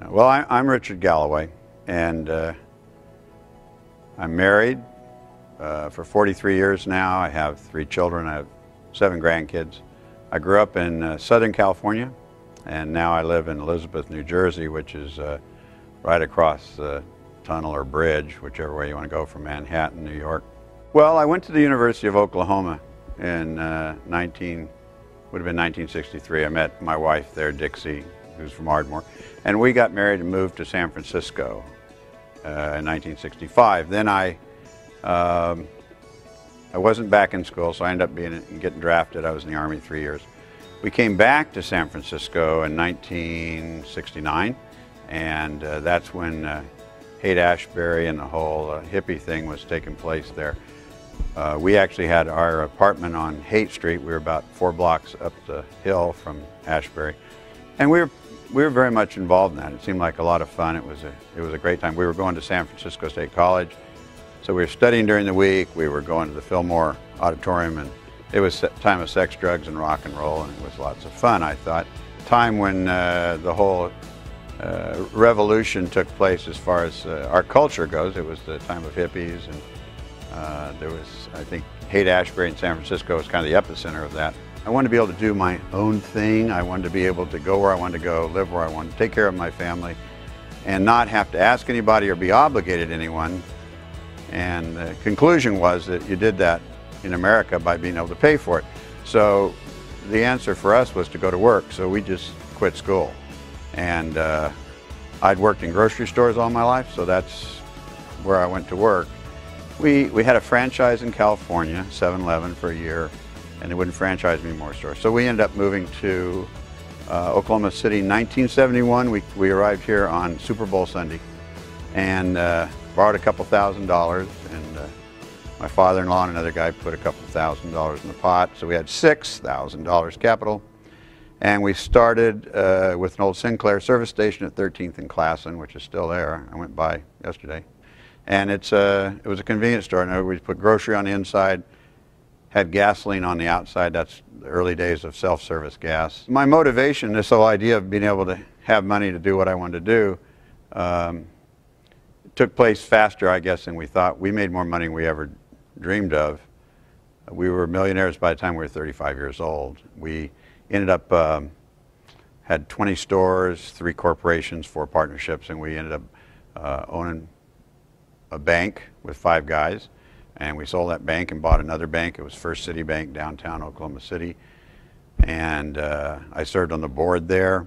Well, I'm Richard Galloway, and I'm married for 43 years now. I have 3 children. I have 7 grandkids. I grew up in Southern California, and now I live in Elizabeth, New Jersey, which is right across the tunnel or bridge, whichever way you want to go from Manhattan, New York. Well, I went to the University of Oklahoma in would have been 1963. I met my wife there, Dixie, who's from Ardmore, and we got married and moved to San Francisco in 1965. Then I wasn't back in school, so I ended up getting drafted. I was in the Army 3 years. We came back to San Francisco in 1969, and that's when Haight-Ashbury and the whole hippie thing was taking place there. We actually had our apartment on Haight Street. We were about 4 blocks up the hill from Ashbury, and we were very much involved in that. It seemed like a lot of fun. It was a great time. We were going to San Francisco State College, so we were studying during the week. We were going to the Fillmore Auditorium, and it was a time of sex, drugs, and rock and roll, and it was lots of fun, I thought. Time when the whole revolution took place as far as our culture goes. It was the time of hippies, and there was, I think, Haight-Ashbury in San Francisco was kind of the epicenter of that. I wanted to be able to do my own thing. I wanted to be able to go where I wanted to go, live where I wanted, take care of my family, and not have to ask anybody or be obligated to anyone. And the conclusion was that you did that in America by being able to pay for it. So the answer for us was to go to work, so we just quit school. And I'd worked in grocery stores all my life, so that's where I went to work. We had a franchise in California, 7-Eleven, for a year, and they wouldn't franchise me more stores. So we ended up moving to Oklahoma City in 1971. We arrived here on Super Bowl Sunday and borrowed a couple $1,000s, and my father-in-law and another guy put a couple $1,000s in the pot. So we had $6,000 capital, and we started with an old Sinclair service station at 13th and Classen, which is still there. I went by yesterday. And it was a convenience store. In other words, we put grocery on the inside, had gasoline on the outside. That's the early days of self-service gas. My motivation, this whole idea of being able to have money to do what I wanted to do, took place faster, I guess, than we thought. We made more money than we ever dreamed of. We were millionaires by the time we were 35 years old. We ended up, had 20 stores, 3 corporations, 4 partnerships, and we ended up owning a bank with 5 guys, and we sold that bank and bought another bank. It was First City Bank, downtown Oklahoma City, and I served on the board there.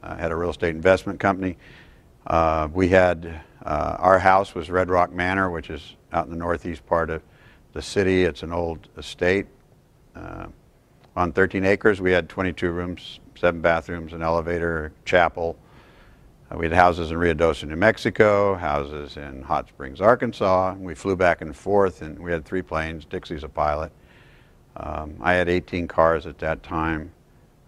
I had a real estate investment company. We had our house was Red Rock Manor, which is out in the northeast part of the city. It's an old estate on 13 acres. We had 22 rooms, 7 bathrooms, an elevator, chapel. We had houses in Ruidoso, New Mexico, houses in Hot Springs, Arkansas. We flew back and forth, and we had 3 planes. Dixie's a pilot. I had 18 cars at that time.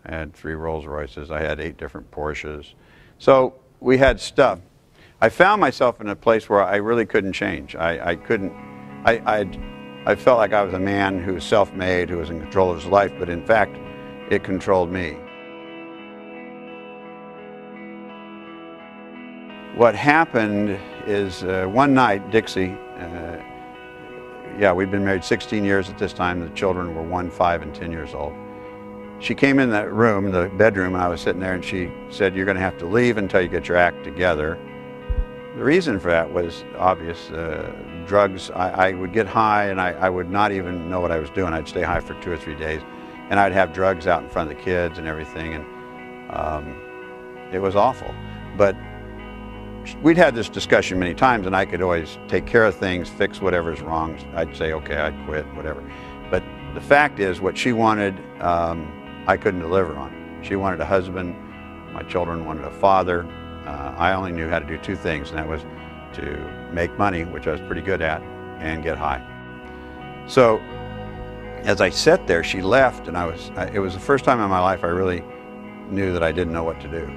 I had 3 Rolls Royces. I had 8 different Porsches. So we had stuff. I found myself in a place where I really couldn't change. I felt like I was a man who was self-made, who was in control of his life, but in fact, it controlled me. What happened is one night, Dixie, we'd been married 16 years at this time. The children were 1, 5, and 10 years old. She came in that room, the bedroom, and I was sitting there, and she said, "You're going to have to leave until you get your act together." The reason for that was obvious. Drugs, I would get high, and I would not even know what I was doing. I'd stay high for 2 or 3 days, and I'd have drugs out in front of the kids and everything, and it was awful. But we'd had this discussion many times, and I could always take care of things, fix whatever's wrong. I'd say, okay, I'd quit, whatever. But the fact is, what she wanted, I couldn't deliver on. She wanted a husband. My children wanted a father. I only knew how to do 2 things, and that was to make money, which I was pretty good at, and get high. So as I sat there, she left, and it was the first time in my life I really knew that I didn't know what to do.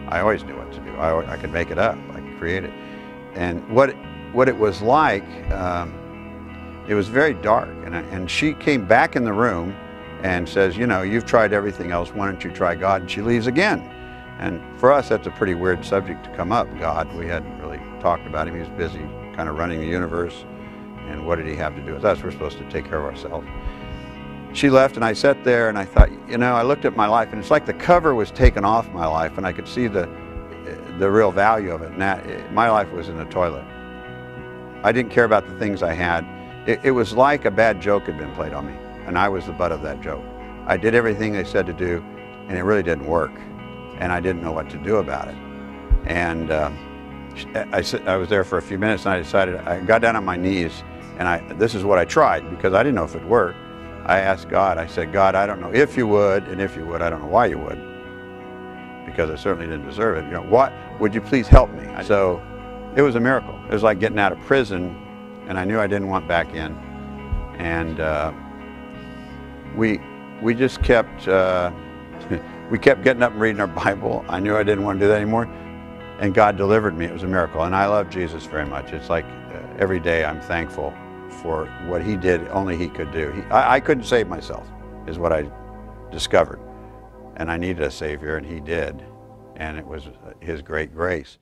I always knew what to do. I could make it up. I could create it. And what it was like, it was very dark. And she came back in the room and says, "You know, you've tried everything else. Why don't you try God?" And she leaves again. And for us, that's a pretty weird subject to come up, God. We hadn't really talked about him. He was busy kind of running the universe, and what did he have to do with us? We're supposed to take care of ourselves. She left, and I sat there, and I thought, you know, I looked at my life, and it's like the cover was taken off my life, and I could see the real value of it. And that, my life was in the toilet. I didn't care about the things I had. It was like a bad joke had been played on me, and I was the butt of that joke. I did everything they said to do, and it really didn't work, and I didn't know what to do about it. And I was there for a few minutes, and I decided, I got down on my knees, and this is what I tried, because I didn't know if it'd work. I asked God, I said, God, I don't know if you would, and if you would, I don't know why you would, because I certainly didn't deserve it. You know, what, would you please help me? So it was a miracle. It was like getting out of prison, and I knew I didn't want back in. And we just kept, we kept getting up and reading our Bible. I knew I didn't want to do that anymore, and God delivered me. It was a miracle, and I love Jesus very much. It's like every day I'm thankful for what he did, only he could do. I couldn't save myself, is what I discovered. And I needed a Savior, and he did. And it was his great grace.